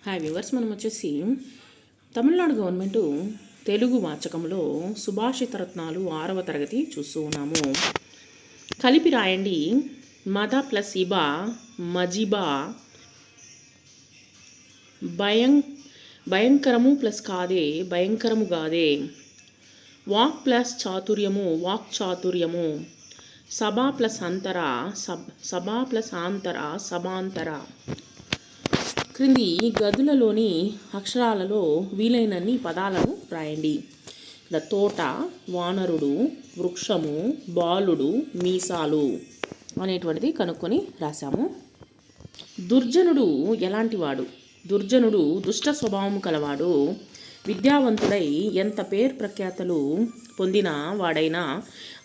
Hi viewers, మనం వచ్చేసి Tamil Nadu government Telugu వాచకంలో Subhashita రత్నాలు 6వ తరగతి చూస్తూ ఉన్నాము. కలిపి రాయండి. మద ప్లస్ ఇబ మజిబా, భయంకరము ప్లస్ కాదే భయంకరము గాదే, వాక్ ప్లస్ చాతుర్యము వాక్ చాతుర్యము, సభా ప్లస్ అంతర సభా ప్లస్ ఆంతర సభాంతర. క్రింది గదులలోని అక్షరాలలో వీలైనన్ని పదాలను రాయండి. తోట, వానరుడు, వృక్షము, బాలుడు, మీసాలు అనేటువంటిది కనుక్కొని రాశాము. దుర్జనుడు ఎలాంటివాడు? దుర్జనుడు దుష్ట స్వభావము కలవాడు. విద్యావంతుడై ఎంత పేరు ప్రఖ్యాతలు పొందిన వాడైనా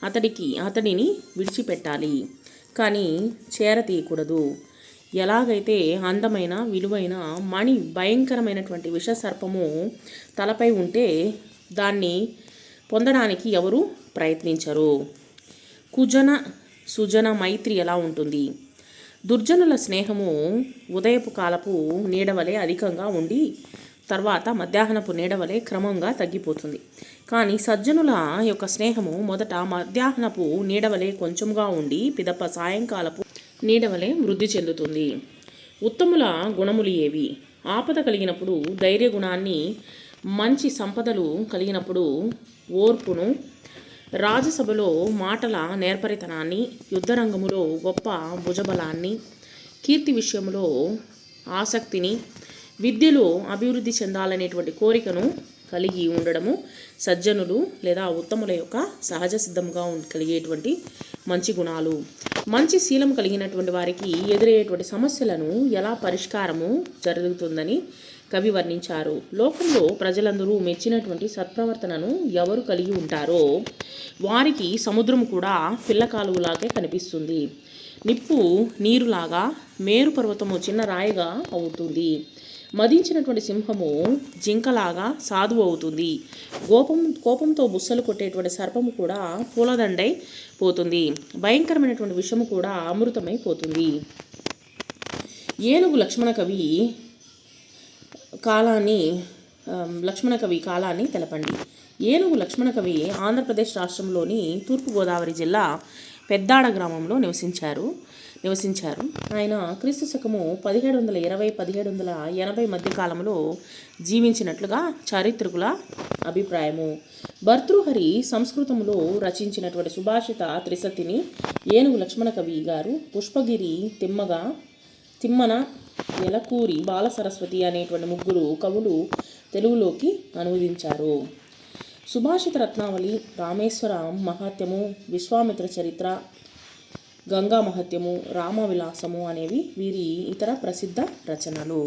అతడిని విడిచిపెట్టాలి, కానీ చేరతీయకూడదు. ఎలాగైతే అందమైన విలువైన మణి భయంకరమైనటువంటి విషసర్పము తలపై ఉంటే దాన్ని పొందడానికి ఎవరు ప్రయత్నించరు. కుజన సుజన మైత్రి ఎలా ఉంటుంది? దుర్జనుల స్నేహము ఉదయపు కాలపు నీడవలే అధికంగా ఉండి తర్వాత మధ్యాహ్నపు నీడవలే క్రమంగా తగ్గిపోతుంది. కానీ సజ్జనుల యొక్క స్నేహము మొదట మధ్యాహ్నపు నీడవలే కొంచెంగా ఉండి పిదప సాయంకాలపు నీడవలే వృద్ధి చెందుతుంది. ఉత్తముల గుణములు ఏవి? ఆపద కలిగినప్పుడు ధైర్య గుణాన్ని, మంచి సంపదలు కలిగినప్పుడు ఓర్పును, రాజసభలో మాటల నేర్పరితనాన్ని, యుద్ధరంగములో గొప్ప భుజబలాన్ని, కీర్తి విషయంలో ఆసక్తిని, విద్యలో అభివృద్ధి చెందాలనేటువంటి కోరికను కలిగి ఉండడము సజ్జనులు లేదా ఉత్తముల యొక్క సహజ సిద్ధంగా కలిగేటువంటి మంచి గుణాలు. మంచి శీలం కలిగినటువంటి వారికి ఎదురయ్యేటువంటి సమస్యలను ఎలా పరిష్కారము జరుగుతుందని కవి వర్ణించారు. లోకంలో ప్రజలందరూ మెచ్చినటువంటి సత్ప్రవర్తనను ఎవరు కలిగి ఉంటారో వారికి సముద్రం కూడా పిల్ల కాలువలాగే కనిపిస్తుంది. నిప్పు నీరులాగా, మేరు పర్వతము చిన్న రాయిగా అవుతుంది. మదించినటువంటి సింహము జింకలాగా సాధువు అవుతుంది. కోపంతో బుస్సలు కొట్టేటువంటి సర్పము కూడా పూలదండై పోతుంది. భయంకరమైనటువంటి విషము కూడా అమృతమై పోతుంది. ఏనుగు లక్ష్మణ కవి కాలాన్ని తెలపండి. ఏనుగు లక్ష్మణ కవి ఆంధ్రప్రదేశ్ రాష్ట్రంలోని తూర్పుగోదావరి జిల్లా పెద్దాడ గ్రామంలో నివసించారు. ఆయన క్రీస్తు శకము 1720-1780 మధ్య కాలంలో జీవించినట్లుగా చారిత్రకుల అభిప్రాయము. భర్తృహరి సంస్కృతంలో రచించినటువంటి సుభాషిత త్రిశతిని ఏనుగు లక్ష్మణ కవి గారు పుష్పగిరి, తిమ్మన, ఎలకూరి బాలసరస్వతి అనేటువంటి ముగ్గురు కవులు తెలుగులోకి అనువదించారు. సుభాషిత రత్నావళి, రామేశ్వర మహాత్యము, విశ్వామిత్ర చరిత్ర, గంగా మహత్యము, రామవిలాసము అనేవి వీరి ఇతర ప్రసిద్ధ రచనలు.